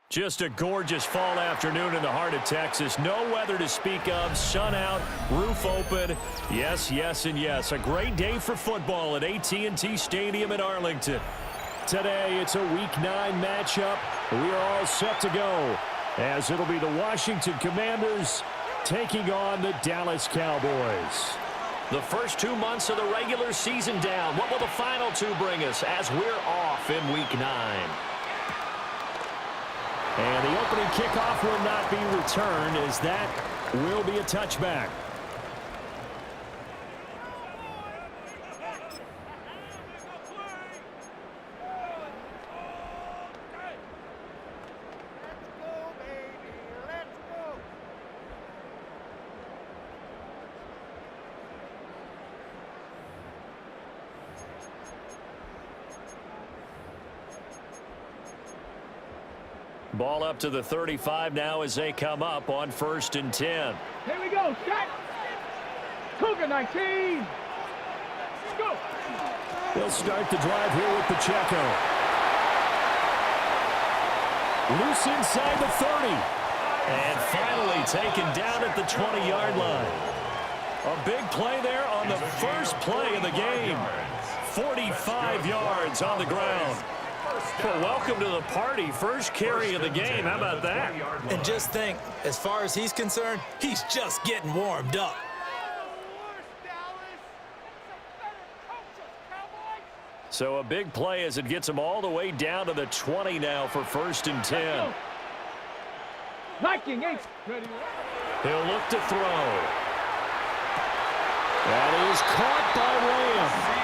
Just a gorgeous fall afternoon in the heart of Texas. No weather to speak of. Sun out, roof open. Yes, yes, and yes. A great day for football at AT&T Stadium in Arlington. Today, it's a Week 9 matchup. We are all set to go, as it'll be the Washington Commanders taking on the Dallas Cowboys. The first 2 months of the regular season down. What will the final two bring us as we're off in Week 9? And the opening kickoff will not be returned, as that will be a touchback. Ball up to the 35 now as they come up on 1st and 10. Here we go, set. Cougar 19. Go. They'll start the drive here with Pacheco. Loose inside the 30. And finally taken down at the 20-yard line. A big play there on the first play of the game. 45 yards on the ground. Well, welcome to the party. First carry of the game. How about that? And just think, as far as he's concerned, he's just getting warmed up. So a big play as it gets him all the way down to the 20 now for 1st and 10. Liking 8. He'll look to throw. That is caught by Lamb.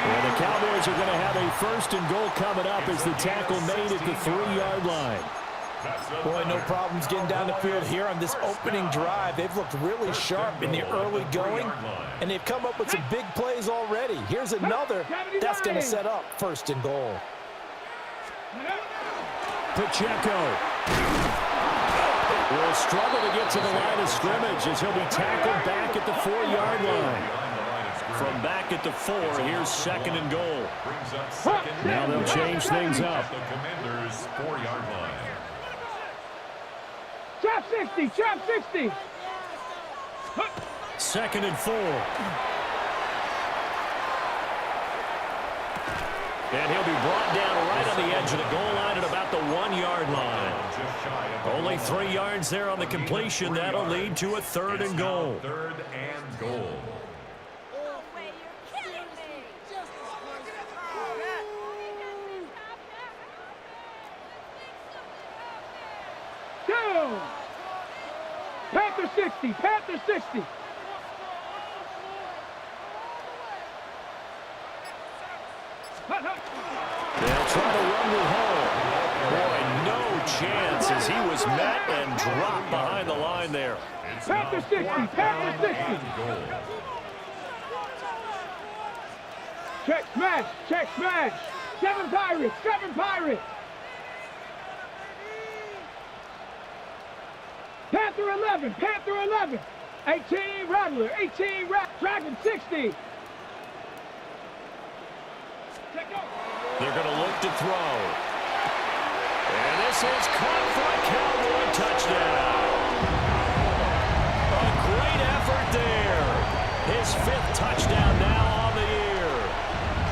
And the Cowboys are going to have a 1st and goal coming up as the tackle made at the 3-yard line. Boy, no problems getting down the field here on this opening drive. They've looked really sharp in the early going, and they've come up with some big plays already. Here's another that's going to set up 1st and goal. Pacheco will struggle to get to the line of scrimmage as he'll be tackled back at the 4-yard line. From back at the 4, here's 2nd and goal. Now they'll change things up. The Commanders' 4-yard line. Trap 60, trap 60. 2nd and 4. And he'll be brought down right on the edge of the goal line at about the 1-yard line. Only 3 yards there on the completion. That'll lead to a 3rd and goal. 3rd and goal. Panther 60, Panther 60. They'll try to rumble home. Boy, no chance as he was met and dropped behind the line there. Panther 60, Panther 60. Check smash, check smash. 7 Pirates, 7 Pirates. Panther 11, Panther 11. 18 Rattler, 18 Dragon 60. They're going to look to throw. And this is caught for a Cowboy touchdown. A great effort there. His 5th touchdown now on the year.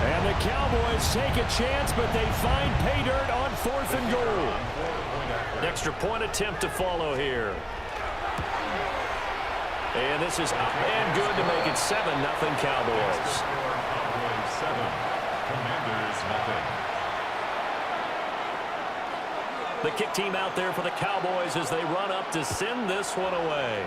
And the Cowboys take a chance, but they find pay dirt on 4th and goal. An extra point attempt to follow here. And this is up and good to make it 7-0 Cowboys. 7. Commanders nothing. The kick team out there for the Cowboys as they run up to send this one away.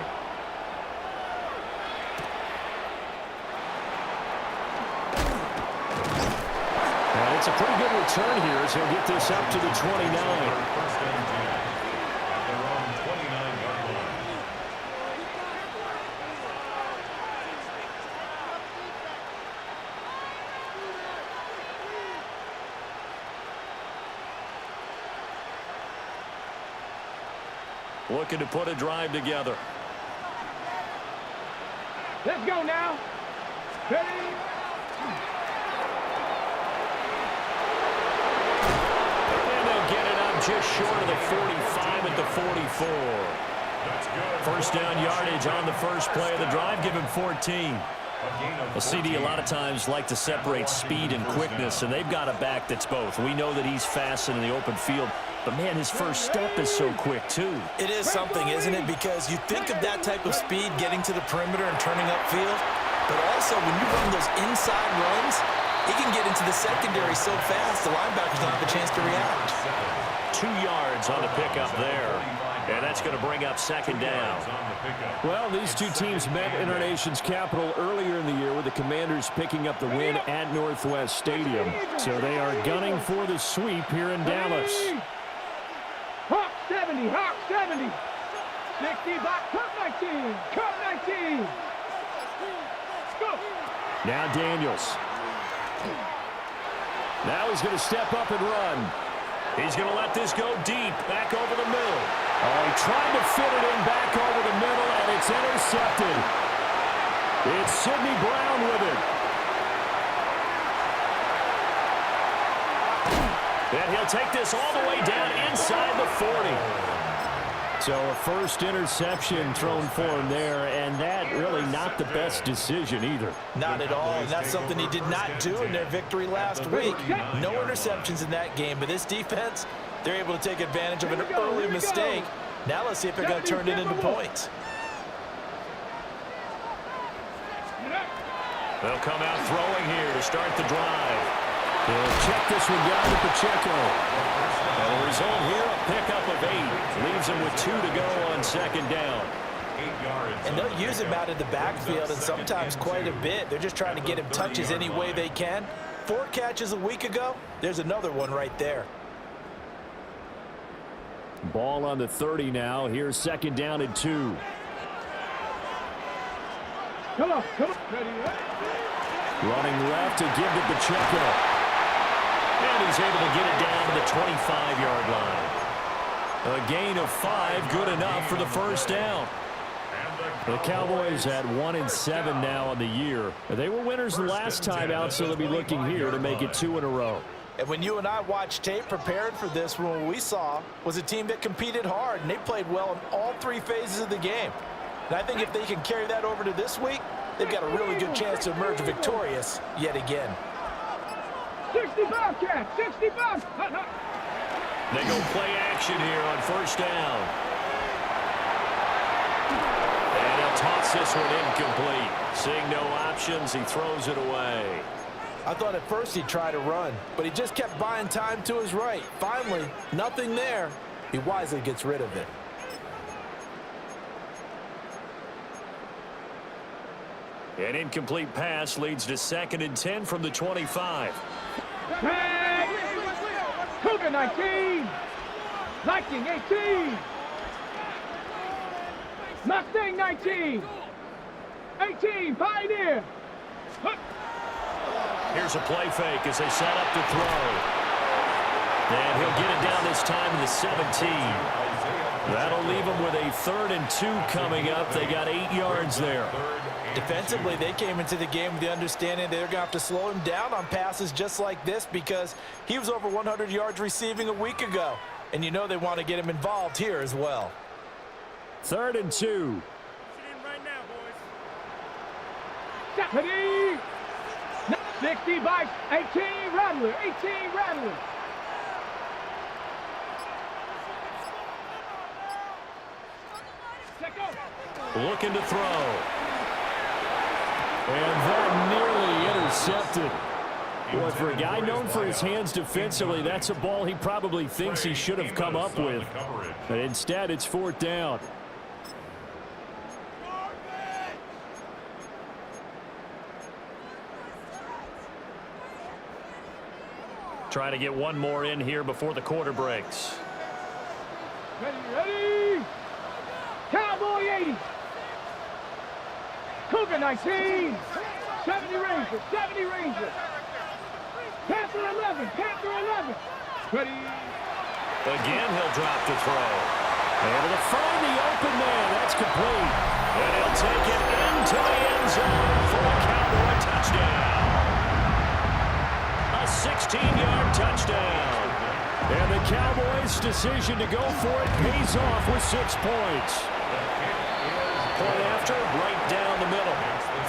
And it's a pretty good return here as he'll get this up to the 29. First and 10 at their own 29-yard line. Looking to put a drive together. Let's go now. Ready? And they'll get it up just short of the 45 at the 44. First down yardage on the first play of the drive. Give him 14. A CD a lot of times like to separate speed and quickness, and they've got a back that's both. We know that he's fast in the open field, but man, his first step is so quick too. It is something, isn't it? Because you think of that type of speed getting to the perimeter and turning upfield, but also when you run those inside runs, he can get into the secondary so fast the linebackers don't have a chance to react. 2 yards on the pickup there, and that's going to bring up 2nd down. Well, these two teams met in our nation's capital earlier in the year with the Commanders picking up the win at Northwest Stadium. So they are gunning for the sweep here in Dallas. Hawk 70, Hawk 70. 60 back, cut 19, cut 19. Go. Now Daniels. Now he's going to step up and run. He's going to let this go deep, back over the middle. Oh, he tried to fit it in back over the middle, and it's intercepted. It's Sidney Brown with it. And he'll take this all the way down inside the 40. So a first interception thrown for him there, and that really not the best decision either. Not at all, and that's something he did not do in their victory last week. No interceptions in that game, but this defense, they're able to take advantage of an early mistake. Now let's see if they're going to turn it into points. They'll come out throwing here to start the drive. They'll check this one down to Pacheco. And the result here, a pickup of 8. Leaves him with 2 to go on 2nd down. 8 yards. And they'll use him out in the backfield, and sometimes quite a bit. They're just trying to get him touches any way they can. 4 catches a week ago, there's another one right there. Ball on the 30 now. Here's 2nd down and 2. Come on, come on. Ready, Running left to give to Pacheco. And he's able to get it down to the 25-yard line. A gain of 5, good enough for the first down. The Cowboys at 1-7 now on the year. They were winners the last time out, so they'll be looking here to make it 2 in a row. And when you and I watched tape prepared for this, what we saw was a team that competed hard, and they played well in all 3 phases of the game. And I think if they can carry that over to this week, they've got a really good chance to emerge victorious yet again. 65, Cat, 65. They go play action here on first down. And he'll toss this one incomplete. Seeing no options, he throws it away. I thought at first he'd try to run, but he just kept buying time to his right. Finally, nothing there. He wisely gets rid of it. An incomplete pass leads to 2nd and 10 from the 25. Tag. Cougar 19. Viking 18. Mustang 19. 18, Pioneer. Here's a play fake as they set up to throw. And he'll get it down this time to the 17. That'll leave them with a 3rd and 2 coming up. They got 8 yards there. Defensively, they came into the game with the understanding they're going to have to slow him down on passes just like this because he was over 100 yards receiving a week ago. And you know they want to get him involved here as well. 3rd and 2. Deputy. 60 by 18 Rattler. 18 Rattler. Looking to throw. And that nearly intercepted. Boy, for a guy known for his hands defensively, that's a ball he probably thinks he should have come up with. But instead, it's 4th down. Trying to get one more in here before the quarter breaks. Ready. Cowboy 80. Cougar 19. 70 Rangers. 70 Rangers. Panther 11. Panther 11. Ready. Again, he'll drop to throw. Able to find the open man. That's complete. And he'll take it into the end zone for a Cowboy touchdown. A 16-yard touchdown. And the Cowboys' decision to go for it pays off with 6 points. Point after, right down the middle.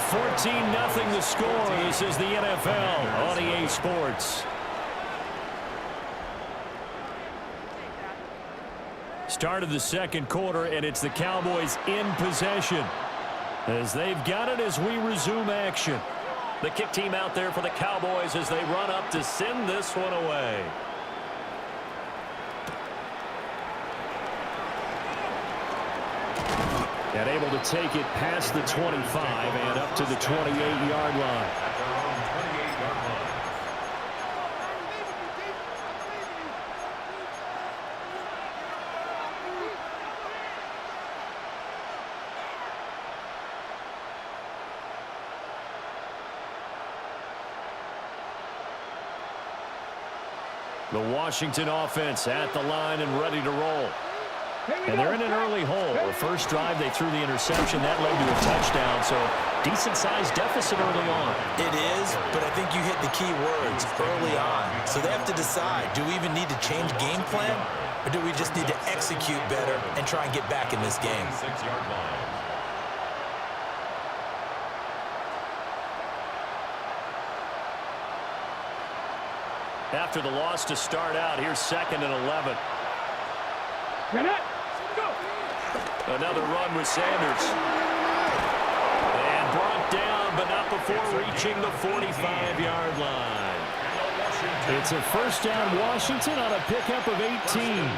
14-0 the score. This is the NFL on EA Sports. Start of the 2nd quarter, and it's the Cowboys in possession as they've got it as we resume action. The kick team out there for the Cowboys as they run up to send this one away. And able to take it past the 25 and up to the 28-yard line. The Washington offense at the line and ready to roll. And they're in an early hole. The first drive, they threw the interception. That led to a touchdown, so decent-sized deficit early on. It is, but I think you hit the key words early on. So they have to decide, do we even need to change game plan, or do we just need to execute better and try and get back in this game? 6-yard line. After the loss to start out, here's 2nd and 11. Another run with Sanders. And brought down, but not before reaching the 45-yard line. It's a 1st down Washington on a pickup of 18.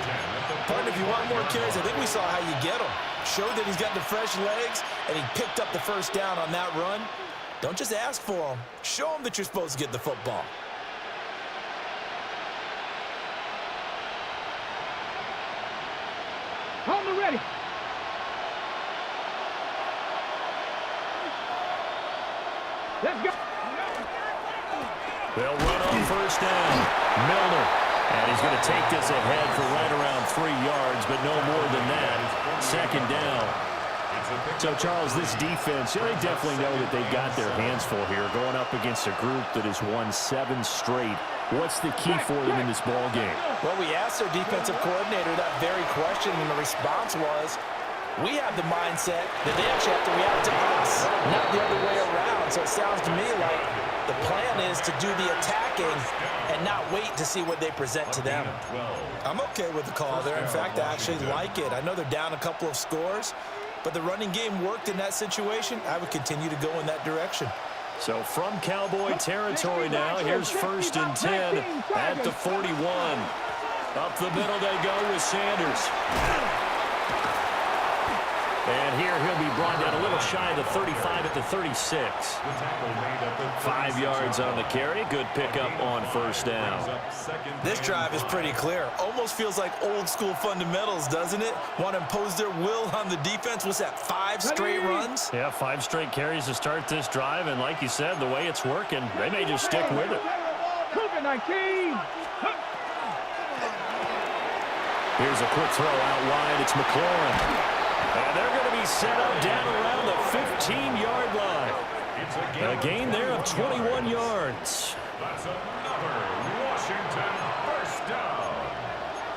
Partner, if you want more carries, I think we saw how you get him. Showed that he's got the fresh legs, and he picked up the 1st down on that run. Don't just ask for him. Show him that you're supposed to get the football. Homer ready. Let's go. They'll run on 1st down. Milner. And he's going to take this ahead for right around 3 yards, but no more than that. 2nd down. So, Charles, this defense, they definitely know that they've got their hands full here, going up against a group that has won 7 straight. What's the key for them in this ball game? Well, we asked their defensive coordinator that very question, and the response was, we have the mindset that they actually have to react to us, not the other way around. So it sounds to me like the plan is to do the attacking and not wait to see what they present to them. I'm okay with the call there. In fact, I actually like it. I know they're down a couple of scores, but the running game worked in that situation. I would continue to go in that direction. So from Cowboy territory now, here's 1st and 10 at the 41. Up the middle they go with Sanders. And here he'll be brought down a little shy of the 35 at the 36. 5 yards on the carry. Good pickup on first down. This drive is pretty clear. Almost feels like old school fundamentals, doesn't it? Want to impose their will on the defense. What's that, 5 straight runs? Yeah, 5 straight carries to start this drive. And like you said, the way it's working, they may just stick with it. Here's a quick throw out wide. It's McLaurin. And they're going to be set up down around the 15-yard line. A gain there of 21 yards. That's another Washington first down.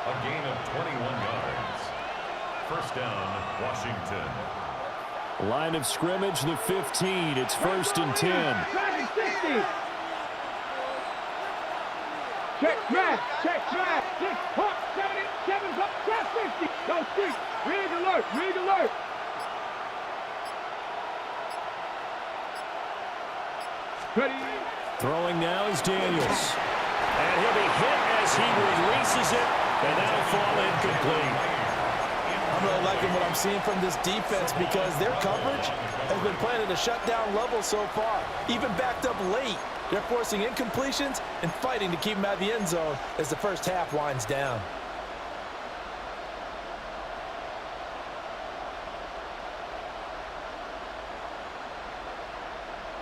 A gain of 21 yards. First down, Washington. Line of scrimmage, the 15. It's 1st and 10. Check track, 6 hop, 77 up, trap 50. Go 6. Rig alert, rig alert. Ready. Throwing now is Daniels. And he'll be hit as he releases it, and that'll fall incomplete. I'm really liking what I'm seeing from this defense because their coverage has been playing at a shutdown level so far, even backed up late. They're forcing incompletions and fighting to keep them out of the end zone as the first half winds down.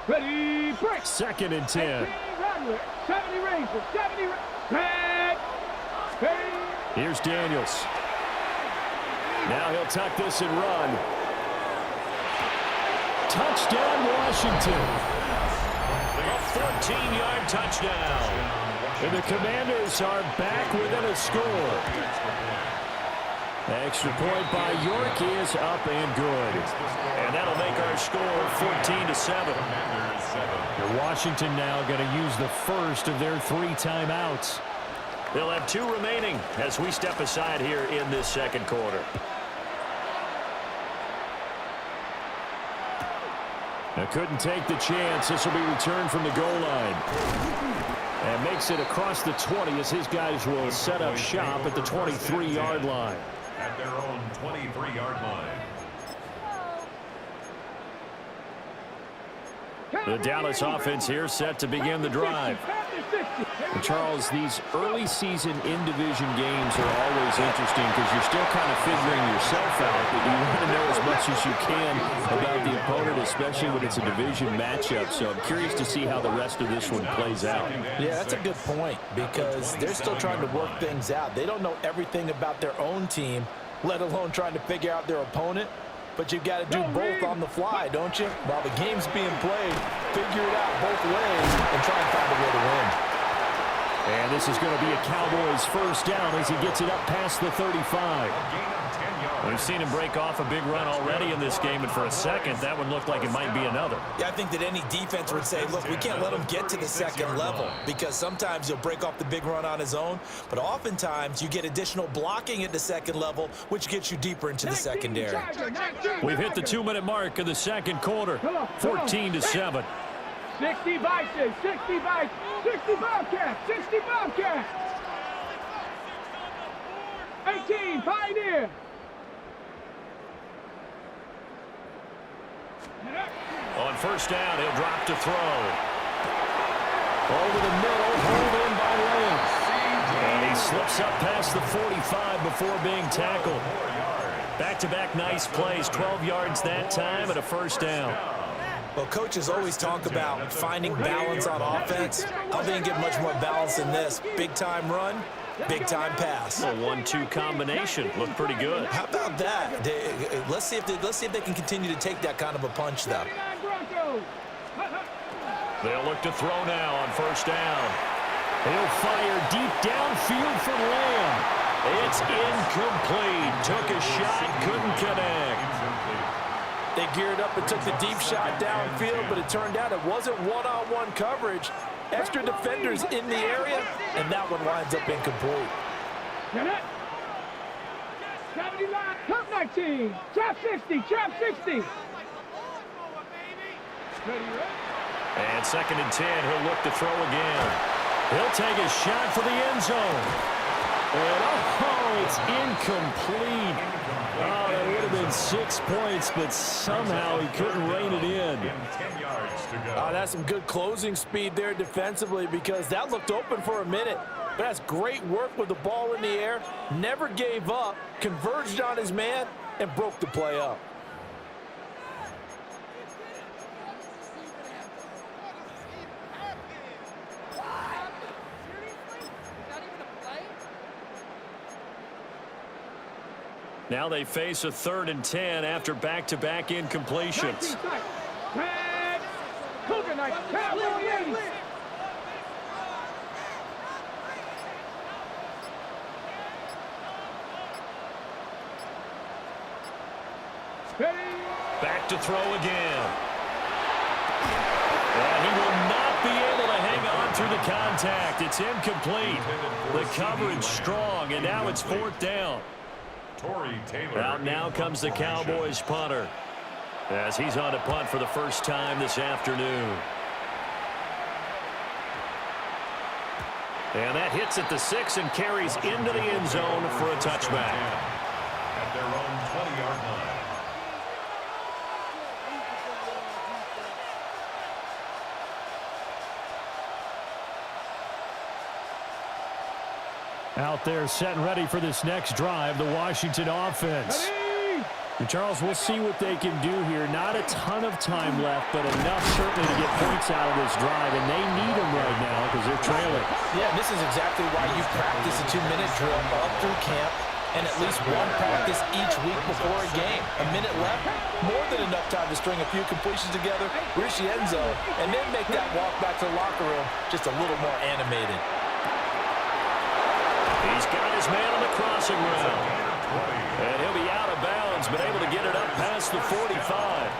Ready, break. 2nd and 10. 70 Rangers, 70 Rangers. Here's Daniels. Now he'll tuck this and run. Touchdown, Washington. A 14-yard touchdown. And the Commanders are back within a score. Extra point by York is up and good. And that'll make our score 14-7. Washington now going to use the first of their 3 timeouts. They'll have 2 remaining as we step aside here in this second quarter. Now couldn't take the chance. This will be returned from the goal line. And makes it across the 20 as his guys will set up shop at the 23-yard line. At their own 23-yard line. The Dallas offense here set to begin the drive. And Charles, these early season in-division games are always interesting because you're still kind of figuring yourself out, but you want to know as much as you can about the opponent, especially when it's a division matchup. So I'm curious to see how the rest of this one plays out. Yeah, that's a good point because they're still trying to work things out. They don't know everything about their own team, let alone trying to figure out their opponent. But you've got to do both on the fly, don't you? While the game's being played, figure it out both ways and try and find a way to win. And this is going to be a Cowboys first down as he gets it up past the 35. We've seen him break off a big run already in this game, and for a second, that one looked like it might be another. Yeah, I think that any defense would say, look, we can't let him get to the second level because sometimes he'll break off the big run on his own, but oftentimes you get additional blocking at the second level, which gets you deeper into the secondary. We've hit the 2-minute mark of the second quarter, 14-7. 60 Vikings, 60 Vikings, 60 Bobcats, 60 Bobcats. 18 Pioneer. On first down, he'll drop to throw. Over the middle, hold in by Lane. And he slips up past the 45 before being tackled. Back-to-back nice plays, 12 yards that time and a first down. Well, coaches always talk about finding balance on offense. I think get much more balance than this. Big-time run, big-time pass. A 1-2 combination. Looked pretty good. How about that? Let's see if they can continue to take that kind of a punch, though. They'll look to throw now on first down. He'll fire deep downfield for Lamb. It's incomplete. Took a shot, couldn't connect. They geared up and took the deep shot downfield, but it turned out it wasn't one-on-one coverage. Extra defenders in the area, and that one winds up incomplete. 79, top 19, trap 60, trap 60. And 2nd and 10, he'll look to throw again. He'll take a shot for the end zone. And oh, it's incomplete. Oh, that would have been 6 points, but somehow he couldn't rein it in. 10 yards to go. That's some good closing speed there defensively, because that looked open for a minute. But that's great work with the ball in the air. Never gave up, converged on his man, and broke the play up. Now they face a 3rd and 10 after back-to-back incompletions. Cougar Knights, Cowboy 80. Back to throw again. And he will not be able to hang on through the contact. It's incomplete. The coverage strong, and now it's 4th down. Out now comes the Cowboys punter, as he's on to punt for the first time this afternoon. And that hits at the 6 and carries into the end zone for a touchback. At their own 20-yard line. Out there set and ready for this next drive, the Washington offense. And Charles, we'll see what they can do here. Not a ton of time left, but enough certainly to get points out of this drive, and they need them right now because they're trailing. Yeah, this is exactly why you practice a 2-minute drill up through camp, and at least one practice each week before a game. A minute left, more than enough time to string a few completions together, reach the end zone, and then make that walk back to the locker room just a little more animated. He's got his man on the crossing route. And he'll be out of bounds, but able to get it up past the 45.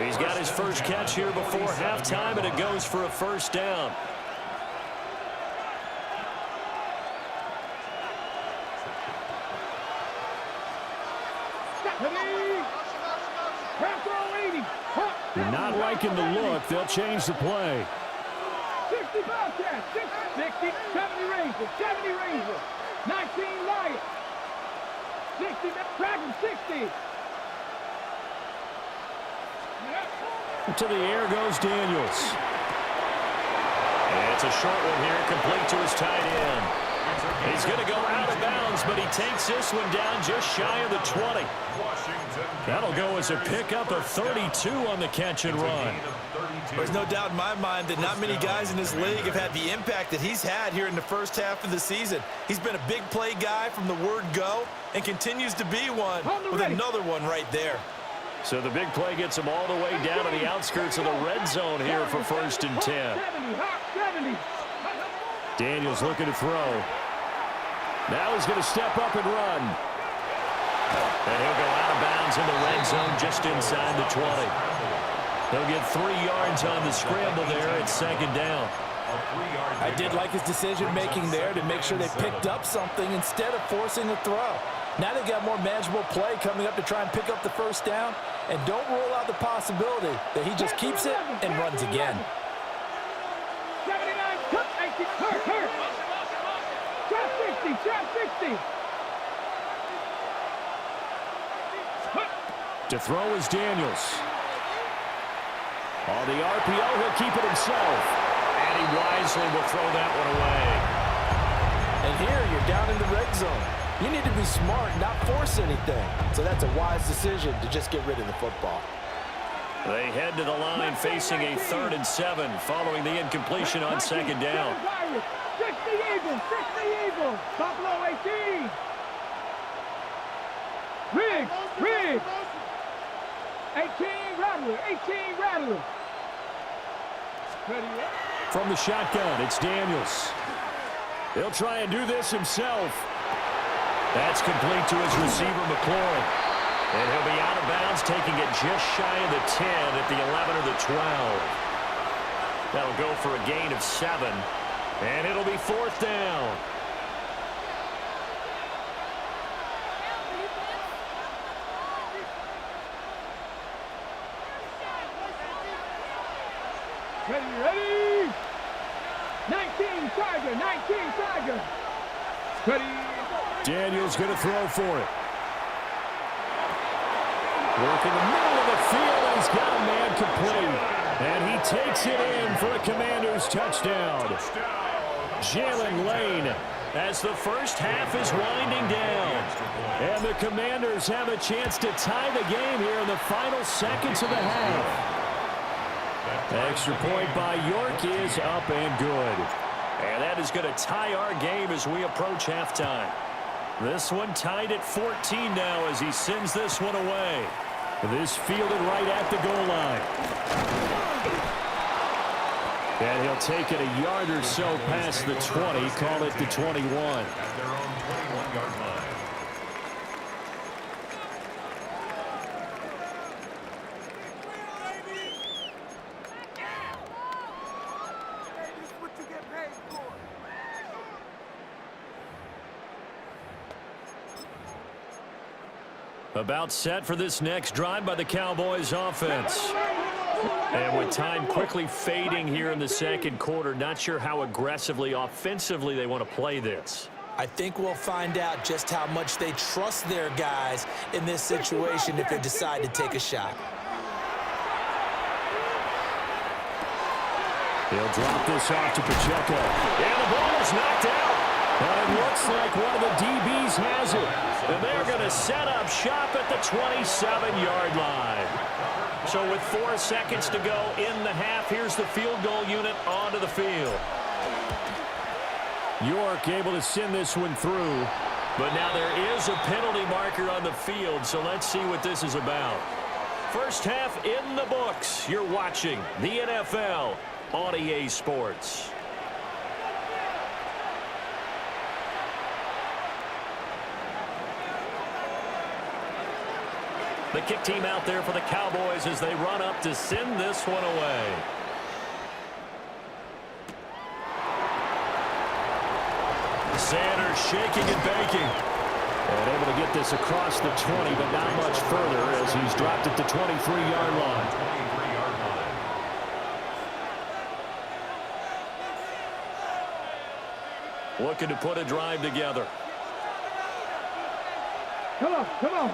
He's got his first catch here before halftime, and it goes for a first down. You're not liking the look. They'll change the play. 60 Bobcats, 60, 70 Rangers, 70 Rangers, 19 Lions, 60 Dragons, 60. To the air goes Daniels. And it's a short one here, complete to his tight end. He's going to go out of bounds, but he takes this one down just shy of the 20. That'll go as a pickup of 32 on the catch and run. There's no doubt in my mind that not many guys in this league have had the impact that he's had here in the first half of the season. He's been a big play guy from the word go and continues to be one with another one right there. So the big play gets him all the way down to the outskirts of the red zone here for 1st and 10. Daniels looking to throw. Now he's going to step up and run. And he'll go out of bounds in the red zone just inside the 20. He'll get 3 yards on the scramble there at 2nd down. I did like his decision-making there to make sure they picked up something instead of forcing a throw. Now they've got more manageable play coming up to try and pick up the first down, and don't rule out the possibility that he just keeps it and runs again. 79, cut, 80, hurt. Drop 60. To throw is Daniels. On the RPO, he'll keep it himself. And he wisely will throw that one away. And here you're down in the red zone. You need to be smart, not force anything. So that's a wise decision to just get rid of the football. They head to the line facing a 3rd and 7 following the incompletion on 2nd down. 60 Eagles, Buffalo 18. Riggs. 18 Rattler. From the shotgun, it's Daniels. He'll try and do this himself. That's complete to his receiver, McLaurin. And he'll be out of bounds, taking it just shy of the 10 at the 11 or the 12. That'll go for a gain of 7. And it'll be 4th down. Ready? 19 Tiger. Ready? Daniels going to throw for it. Working the middle of the field, and he's got a man complete. And he takes it in for a Commanders touchdown. Jalen Lane, as the first half is winding down. And the Commanders have a chance to tie the game here in the final seconds of the half. Extra point by York is up and good. And that is going to tie our game as we approach halftime. This one tied at 14 now as he sends this one away. This fielded right at the goal line. And he'll take it a yard or so past the 20, call it the 21. At their own 21-yard line. About set for this next drive by the Cowboys offense. And with time quickly fading here in the second quarter, not sure how aggressively, offensively they want to play this. I think we'll find out just how much they trust their guys in this situation if they decide to take a shot. He'll drop this off to Pacheco. And the ball is knocked out. And it looks like one of the DBs has it. And they're going to set up shop at the 27-yard line. So with 4 seconds to go in the half, here's the field goal unit onto the field. York able to send this one through. But now there is a penalty marker on the field, so let's see what this is about. First half in the books. You're watching the NFL on EA Sports. The kick team out there for the Cowboys as they run up to send this one away. Sanders shaking and baking. And able to get this across the 20, but not much further as he's dropped at the 23-yard line. 23-yard line. Looking to put a drive together. Come on.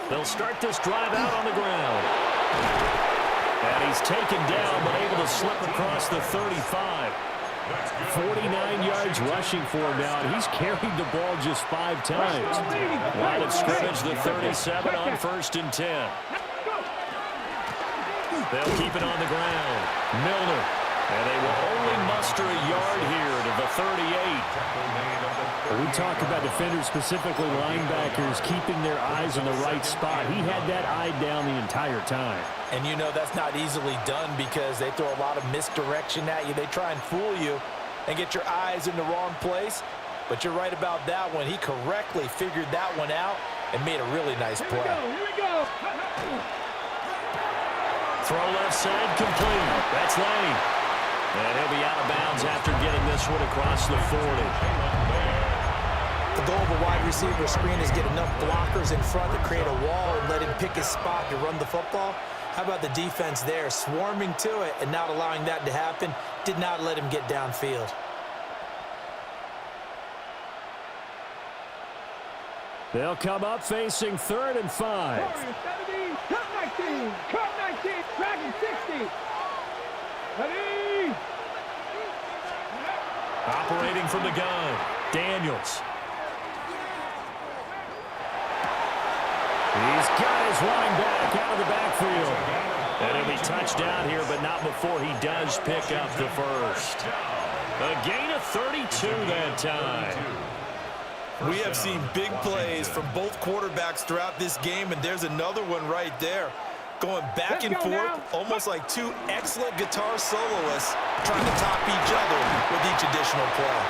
They'll start this drive out on the ground. And he's taken down, but able to slip across the 35. 49 yards rushing for him now, and he's carried the ball just 5 times. Line of scrimmage, the 37 on 1st and 10. They'll keep it on the ground. Milner. And they will only muster a yard here to the 38. We talk about defenders, specifically linebackers, keeping their eyes in the right spot. He had that eye down the entire time. And you know that's not easily done because they throw a lot of misdirection at you. They try and fool you and get your eyes in the wrong place. But you're right about that one. He correctly figured that one out and made a really nice play. Here we go. Throw left side complete. That's Lane. And he'll be out of bounds after getting this one across the 40. The goal of a wide receiver screen is get enough blockers in front to create a wall and let him pick his spot to run the football. How about the defense there, swarming to it and not allowing that to happen? Did not let him get downfield. They'll come up facing 3rd and 5. 17, cut 19, tracking 60. Ready? Operating from the gun, Daniels. He's got his running back out of the backfield. And he'll be touched down here, but not before he does pick up the first. A gain of 32 that time. We have seen big plays from both quarterbacks throughout this game, and there's another one right there. Going back and forth, almost like two excellent guitar soloists trying to top each other with each additional play.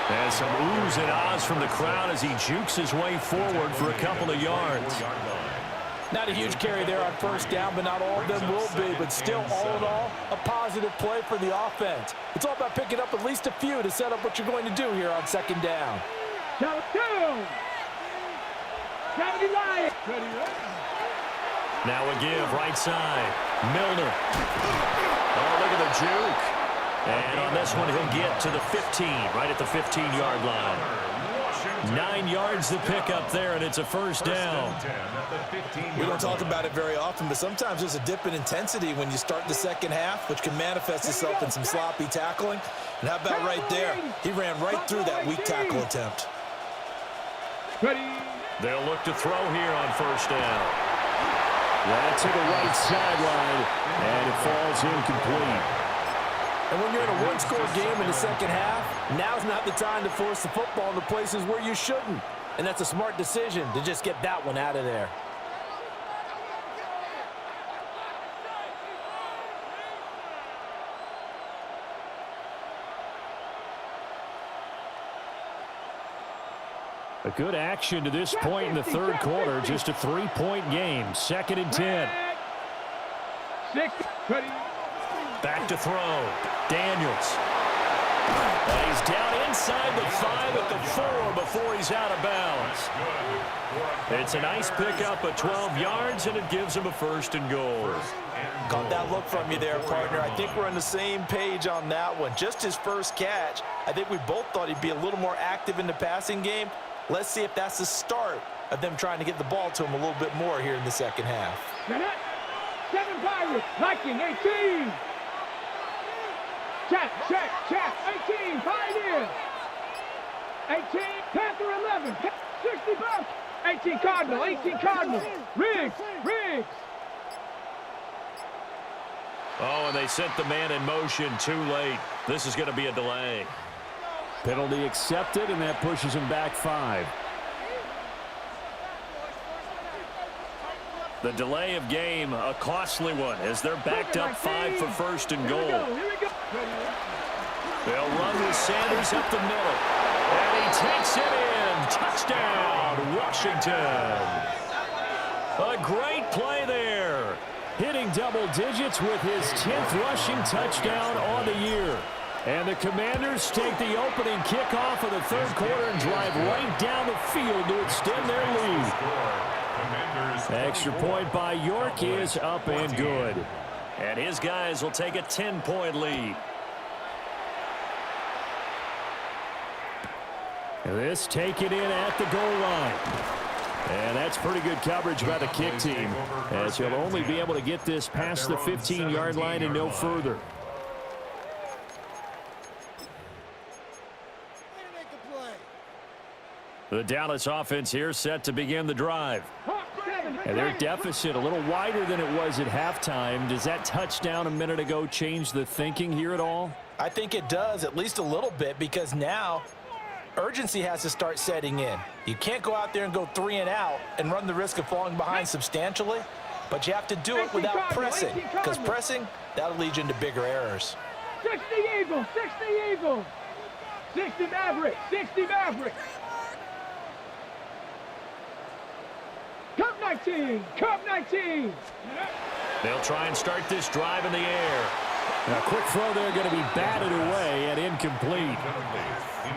And some oohs and ahs from the crowd as he jukes his way forward for a couple of yards. Not a huge carry there on first down, but not all of them will be. But still, all in all, a positive play for the offense. It's all about picking up at least a few to set up what you're going to do here on second down. Count 2. 79. Ready. Now a give, right side. Milner. Oh, look at the juke. And on this one, he'll get to the 15, right at the 15-yard line. 9 yards to pick up there, and it's a first down. We don't talk about it very often, but sometimes there's a dip in intensity when you start the second half, which can manifest itself in some sloppy tackling. And how about right there? He ran right through that weak tackle attempt. They'll look to throw here on first down. That's to the right sideline, and it falls incomplete. And when you're in a one-score game in the second half, now's not the time to force the football into places where you shouldn't. And that's a smart decision to just get that one out of there. A good action to this point in the third quarter. Just a 3-point game. 2nd and 10. Back to throw. Daniels. And he's down inside the 5 at the 4 before he's out of bounds. It's a nice pickup of 12 yards, and it gives him a 1st and goal. Got that look from you there, partner. I think we're on the same page on that one. Just his first catch. I think we both thought he'd be a little more active in the passing game. Let's see if that's the start of them trying to get the ball to him a little bit more here in the second half. 7 Pirates, Viking 18. Check. 18, Pioneer. 18, Panther 11. 65. 18 Cardinal. Riggs. Oh, and they sent the man in motion too late. This is going to be a delay. Penalty accepted, and that pushes him back 5. The delay of game, a costly one, as they're backed up 5 for 1st and goal. Here we go. They'll run with Sanders up the middle. And he takes it in. Touchdown, Washington. A great play there. Hitting double digits with his 10th rushing touchdown on the year. And the Commanders take the opening kickoff of the third quarter and drive right down the field to extend their lead. Extra point by York is up and good. And his guys will take a 10-point lead. This taken in at the goal line. And that's pretty good coverage by the kick team, as he'll only be able to get this past the 15-yard line and no further. The Dallas offense here set to begin the drive. And their deficit a little wider than it was at halftime. Does that touchdown a minute ago change the thinking here at all? I think it does, at least a little bit, because now urgency has to start setting in. You can't go out there and go 3 and out and run the risk of falling behind substantially, but you have to do it without pressing, because pressing, that'll lead you into bigger errors. 60 Eagles. 60 Mavericks. Cup 19. They'll try and start this drive in the air. And a quick throw there going to be batted away and incomplete.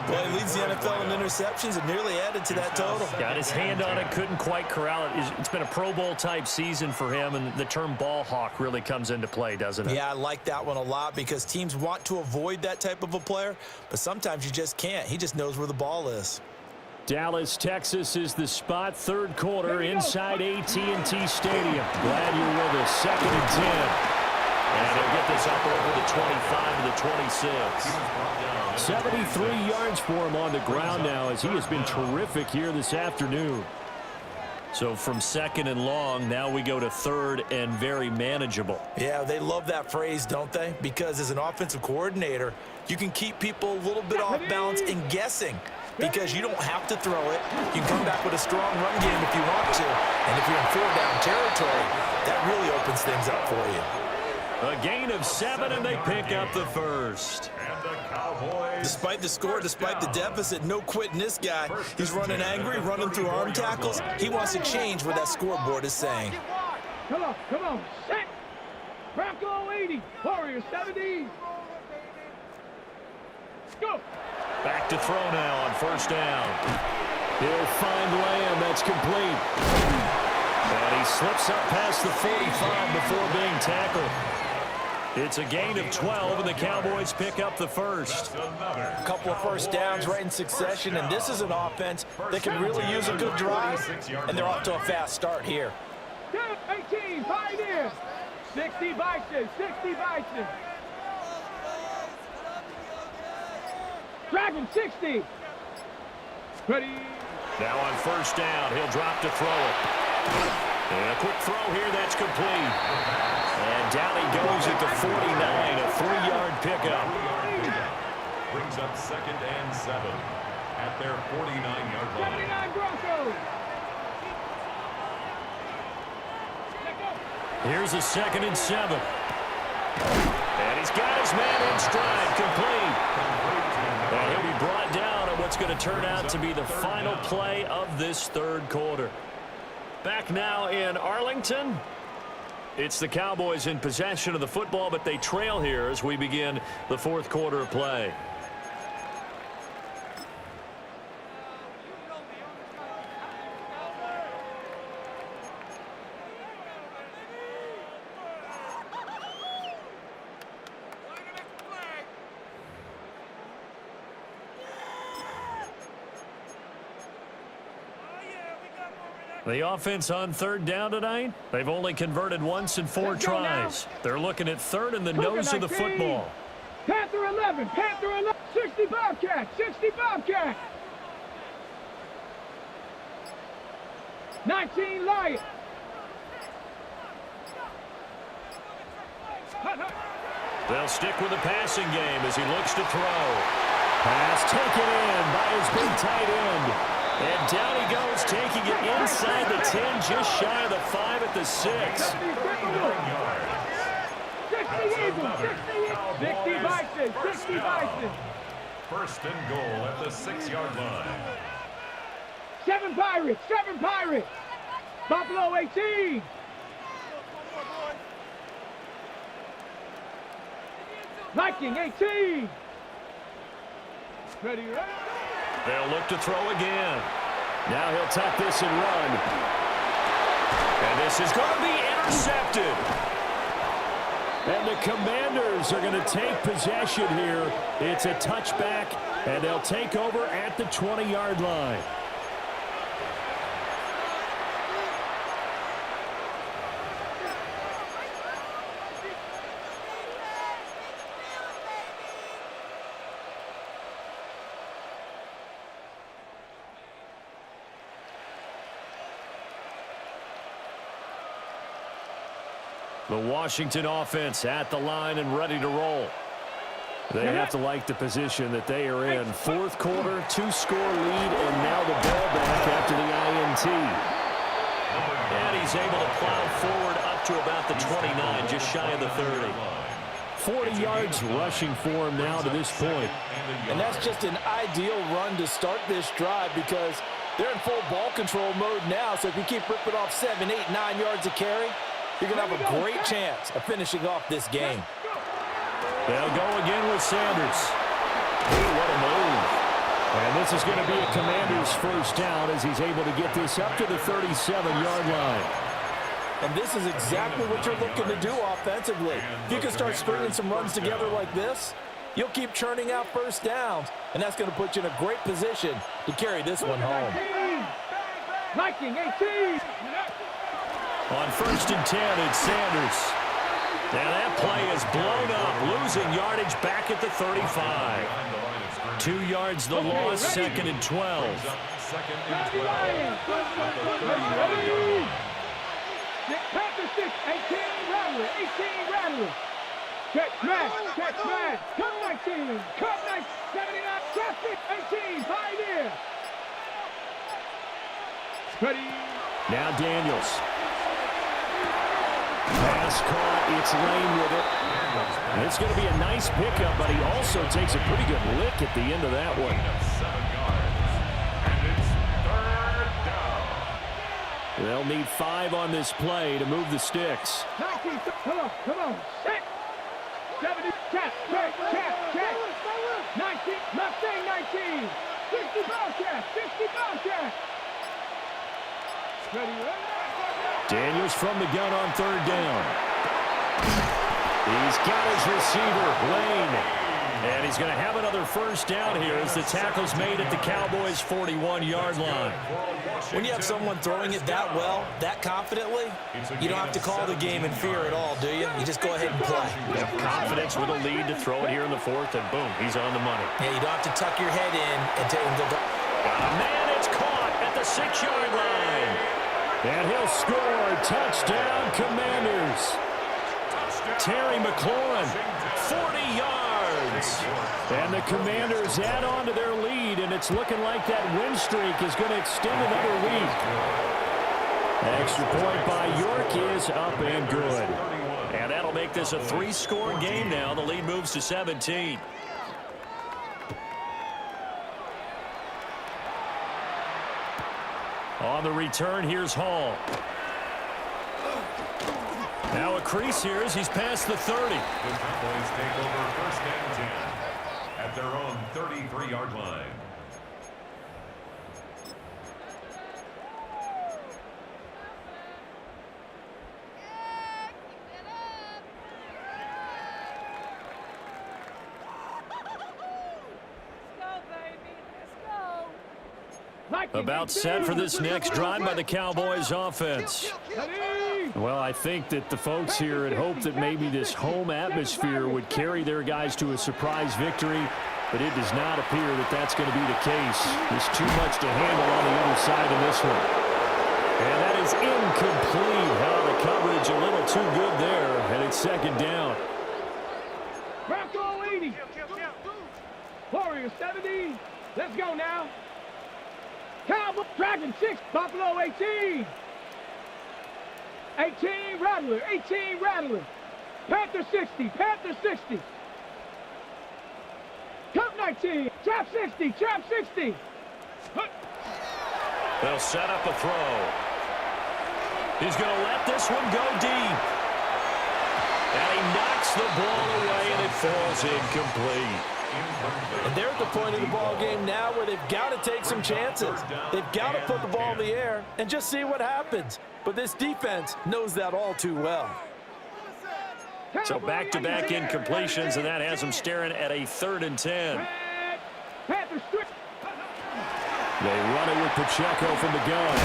Well, he leads the NFL in interceptions and nearly added to that total. Got his hand on it, couldn't quite corral it. It's been a Pro Bowl-type season for him, and the term ball hawk really comes into play, doesn't it? Yeah, I like that one a lot because teams want to avoid that type of a player, but sometimes you just can't. He just knows where the ball is. Dallas, Texas is the spot. Third quarter inside AT&T Stadium. Glad you're with us. 2nd and 10. And he'll get this up over the 25 to the 26. 73 yards for him on the ground now, as he has been terrific here this afternoon. So from 2nd and long, now we go to 3rd and very manageable. Yeah, they love that phrase, don't they? Because as an offensive coordinator, you can keep people a little bit off balance and guessing, because you don't have to throw it. You can come back with a strong run game if you want to. And if you're in 4-down territory, that really opens things up for you. A gain of 7, and they pick up the first. Despite the score, despite the deficit, no quitting this guy. He's running angry, running through arm tackles. He wants to change what that scoreboard is saying. Come on. Set. Bronco 80. Warriors 70. Go. Back to throw now on first down. He'll find Lamb. That's complete. And he slips up past the 45 before being tackled. It's a gain of 12, and the Cowboys pick up the first. A couple of first downs right in succession, and this is an offense that can really use a good drive, and they're off to a fast start here. 18, Pioneer. 60 Bison, 60 Bison. Dragon, 60. Ready. Now on first down, he'll drop to throw it. And a quick throw here, that's complete. And down he goes at the 49, a 3-yard pickup. Brings up 2nd and 7 at their 49-yard line. 79 Broncos. Here's a 2nd and 7. And he's got his man in stride, complete. And he'll be brought down on what's going to turn out to be the final play of this third quarter. Back now in Arlington. It's the Cowboys in possession of the football, but they trail here as we begin the fourth quarter of play. The offense on third down tonight, they've only converted once in 4 tries. They're looking at third in the nose of the football. Panther 11, Panther 11, 60 Bobcat, 60 Bobcat. 19 Lion. They'll stick with the passing game as he looks to throw. Pass taken in by his big tight end. And down he goes, taking it inside the 10, just shy of the 5 at the 6. 60 Eagles, 60 Bison, 60 Bison. First and goal at the 6-yard line. 7 Pirates, 7 Pirates. Buffalo 18. Viking 18. Ready, ready. They'll look to throw again. Now he'll tuck this and run. And this is going to be intercepted. And the Commanders are going to take possession here. It's a touchback, and they'll take over at the 20-yard line. The Washington offense at the line and ready to roll. They have to like the position that they are in. Fourth quarter, 2-score lead, and now the ball back after the INT. And he's able to plow forward up to about the 29, just shy of the 30. 40 yards rushing for him now to this point. And that's just an ideal run to start this drive because they're in full ball control mode now. So if you keep ripping off 7, 8, 9 yards of carry, you're going to have a great chance of finishing off this game. They'll go again with Sanders. What a move. And this is going to be a Commander's first down as he's able to get this up to the 37-yard line. And this is exactly what you're looking to do offensively. If you can start stringing some runs together like this, you'll keep churning out first downs, and that's going to put you in a great position to carry this one home. Viking 18. On first and 10, it's Sanders. Now that play is blown up, losing yardage back at the 35. 2 yards the loss, 2nd and 12. Second and 12 at the 30-yard line. Panther 6, 18 Rattler, 18 Rattler. Catch smash, come 19, come 19, 79, traffic, 18, Pioneer. Ready. Now Daniels. Pass caught, it's Lane with it. And it's going to be a nice pickup, but he also takes a pretty good lick at the end of that one. 7 yards. And it's third down. They'll need 5 on this play to move the sticks. 19, come on, 6, 70, check. 19, left thing, 19, 60 Bobcat. Ready. Daniels from the gun on third down. He's got his receiver, Lane. And he's going to have another first down here as the tackle's made at the Cowboys' 41-yard line. When you have someone throwing it that well, that confidently, you don't have to call the game in fear at all, do you? You just go ahead and play. You have confidence with a lead to throw it here in the fourth, and boom, he's on the money. Yeah, you don't have to tuck your head in and take him to go. Man, it's caught at the 6-yard line. And he'll score. Touchdown, Commanders. Terry McLaurin, 40 yards. And the Commanders add on to their lead, and it's looking like that win streak is going to extend another week. Extra point by York is up and good. And that'll make this a 3-score game now. The lead moves to 17. On the return, here's Hall. Now a crease here as he's past the 30. The Cowboys take over first and 10 at their own 33-yard line. About set for this next drive by the Cowboys offense. Well, I think that the folks here had hoped that maybe this home atmosphere would carry their guys to a surprise victory, but it does not appear that that's going to be the case. There's too much to handle on the other side of this one. And that is incomplete. The coverage a little too good there, and it's second down. Bronco 80. Warriors 70. Let's go now. Cowboys Dragon 6. Buffalo 18. 18 Rattler. 18 Rattler. Panther 60. Panther 60. Cup 19. Trap 60. Trap 60. They'll set up a throw. He's going to let this one go deep. And he knocks the ball away, and it falls incomplete. And they're at the point of the ball game now where they've got to take some chances. They've got to put the ball in the air and just see what happens. But this defense knows that all too well. So back-to-back incompletions, and that has them staring at a 3rd and 10. They run it with Pacheco from the gun.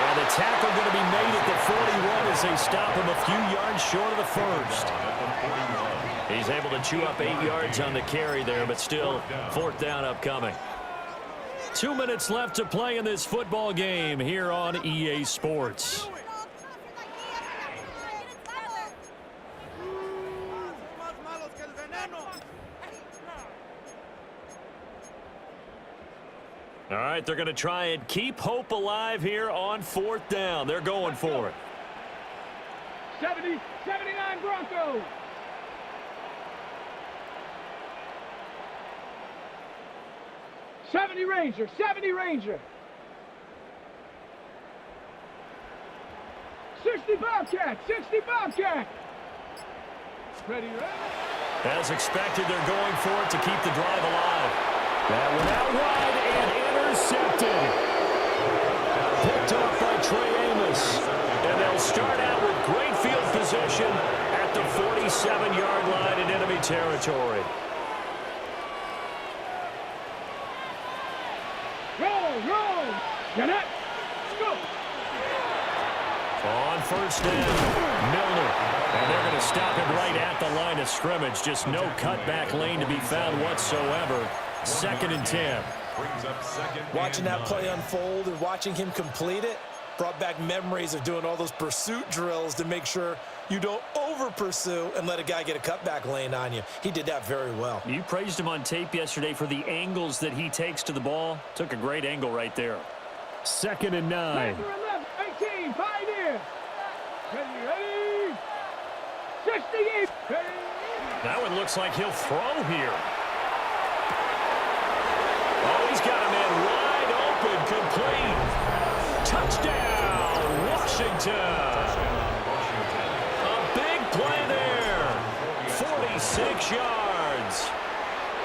And the tackle going to be made at the 41 as they stop him a few yards short of the first. He's able to chew up 8 yards on the carry there, but still 4th down upcoming. 2 minutes left to play in this football game here on EA Sports. All right, they're going to try and keep hope alive here on 4th down. They're going for it. 79 Broncos. '70 Ranger. 60 Bobcat. 60 Bobcat. Ready. As expected, they're going for it to keep the drive alive. That one out wide and intercepted. Picked off by Trey Amos. And they'll start out with great field position at the 47-yard line in enemy territory. Roll. Get it. Go. On first down, Milner. And they're going to stop him right at the line of scrimmage. Just no cutback lane to be found whatsoever. 2nd and 10. Watching that play unfold and watching him complete it brought back memories of doing all those pursuit drills to make sure you don't over-pursue and let a guy get a cutback lane on you. He did that very well. You praised him on tape yesterday for the angles that he takes to the ball. Took a great angle right there. 2nd and 9. 18, Pioneer. Ready. 68. That one looks like he'll throw here. Oh, he's got a man wide open, complete. Touchdown, Washington. A big play there. 46 yards.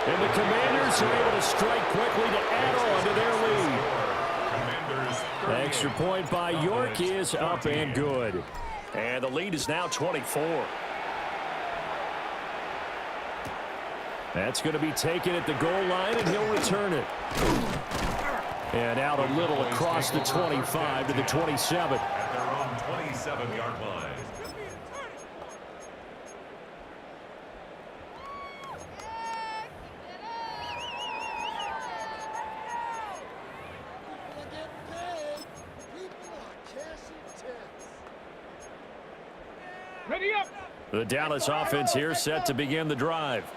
And the Commanders are able to strike quickly to add on to their lead. Extra point by York is up and good. And the lead is now 24. That's going to be taken at the goal line, and he'll return it. And out a little across the 25 to the 27. At their own 27-yard line. Ready up. The Dallas offense here set to begin the drive.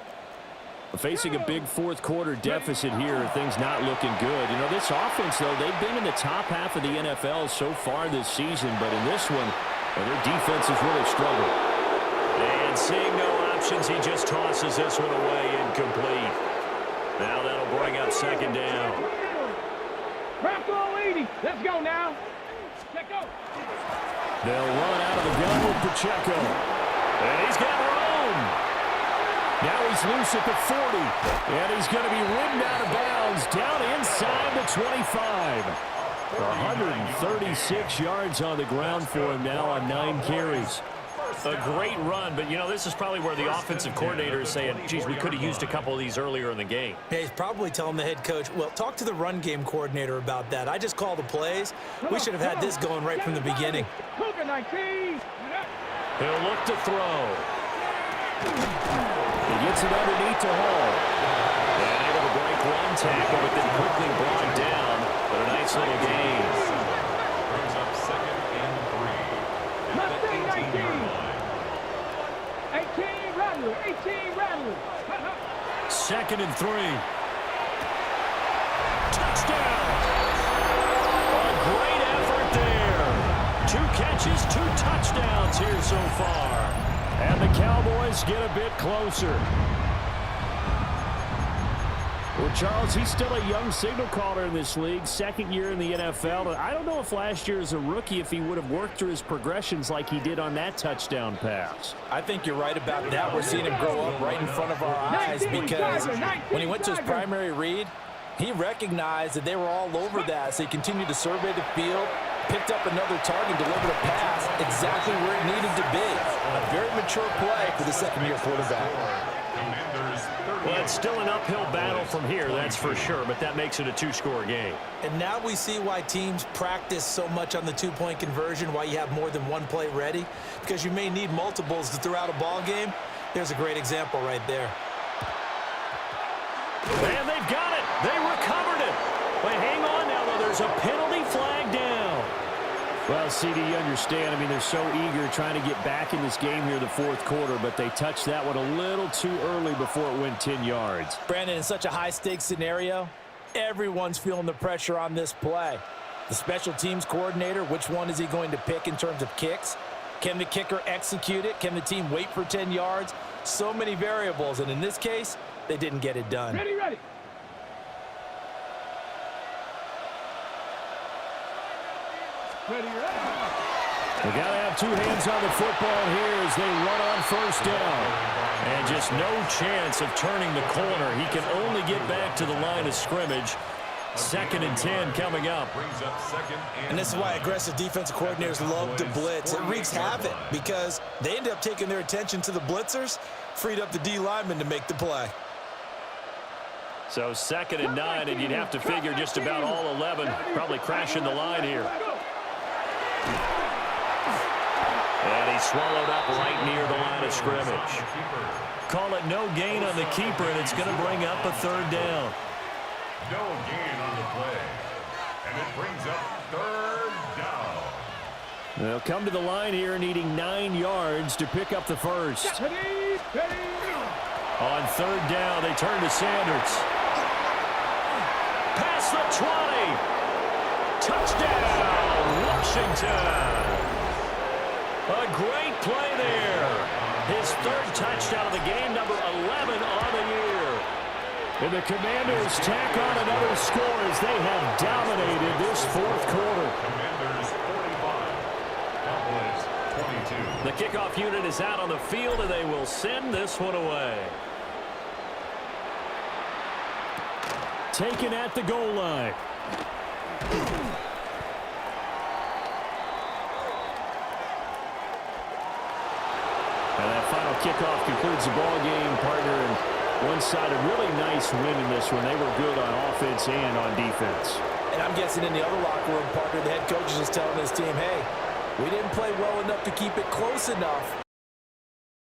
Facing a big fourth quarter deficit here, things not looking good. You know, this offense, though, they've been in the top half of the NFL so far this season, but in this one, well, their defense has really struggled. And seeing no options, he just tosses this one away, incomplete. Now that'll bring up second down. Wrap all 80. Let's go now. Check go. They'll run out of the gun with Pacheco. And he's got room. Now he's loose at the 40. And he's going to be ridden out of bounds down inside the 25. 136 yards on the ground for him now on 9 carries. A great run, but, you know, this is probably where the offensive coordinator is saying, geez, we could have used a couple of these earlier in the game. Yeah, he's probably telling the head coach, well, talk to the run game coordinator about that. I just call the plays. We should have had this going right from the beginning. He'll look to throw. He gets it underneath to Hall. And able to break one tackle, but then quickly brought down. But a nice little gain. Brings up second and 3. At the 18-yard line. 18 Rattler. 18 Rattler. Second and 3. Touchdown! A great effort there. 2 catches, 2 touchdowns here so far. And the Cowboys get a bit closer. Well, Charles, he's still a young signal caller in this league, second year in the NFL. And I don't know if last year as a rookie, if he would have worked through his progressions like he did on that touchdown pass. I think you're right about that. We're seeing him grow up right in front of our eyes because when he went to his primary read, he recognized that they were all over that, so he continued to survey the field, picked up another target, delivered a pass exactly where it needed to be. A very mature play for the second-year quarterback. Well, it's still an uphill battle from here, that's for sure, but that makes it a 2-score game. And now we see why teams practice so much on the 2-point conversion, why you have more than one play ready, because you may need multiples to throw out a ball game. Here's a great example right there. And they've got it. They recovered it. But hang on now, though. There's a penalty flag down. Well, CD, you understand. I mean, they're so eager trying to get back in this game here the fourth quarter, but they touched that one a little too early before it went 10 yards. Brandon, in such a high-stakes scenario, everyone's feeling the pressure on this play. The special teams coordinator, which one is he going to pick in terms of kicks? Can the kicker execute it? Can the team wait for 10 yards? So many variables, and in this case, they didn't get it done. Ready, ready. Ready, ready. They got to have 2 hands on the football here as they run on first down. And just no chance of turning the corner. He can only get back to the line of scrimmage. Second and 10 coming up. And this is why aggressive defensive coordinators love to blitz. It wreaks havoc because they end up taking their attention to the blitzers, freed up the D lineman to make the play. So second and 9, and you'd have to figure just about all 11 probably crashing the line here. And he's swallowed up right near the line of scrimmage. Call it no gain on the keeper, and it's going to bring up a third down. No gain on the play. And it brings up third down. They'll come to the line here needing 9 yards to pick up the first. On third down, they turn to Sanders. Past the 20. Touchdown, Washington. A great play there. His third touchdown of the game, number 11 on the year. And the Commanders tack on another score as they have dominated this fourth quarter. Commanders 45, Cowboys 22. The kickoff unit is out on the field, and they will send this one away. Taken at the goal line. And that final kickoff concludes the ball game, partner. And One side, a really nice win in this one. They were good on offense and on defense. And I'm guessing in the other locker room, partner, the head coach is just telling his team, hey, we didn't play well enough to keep it close enough.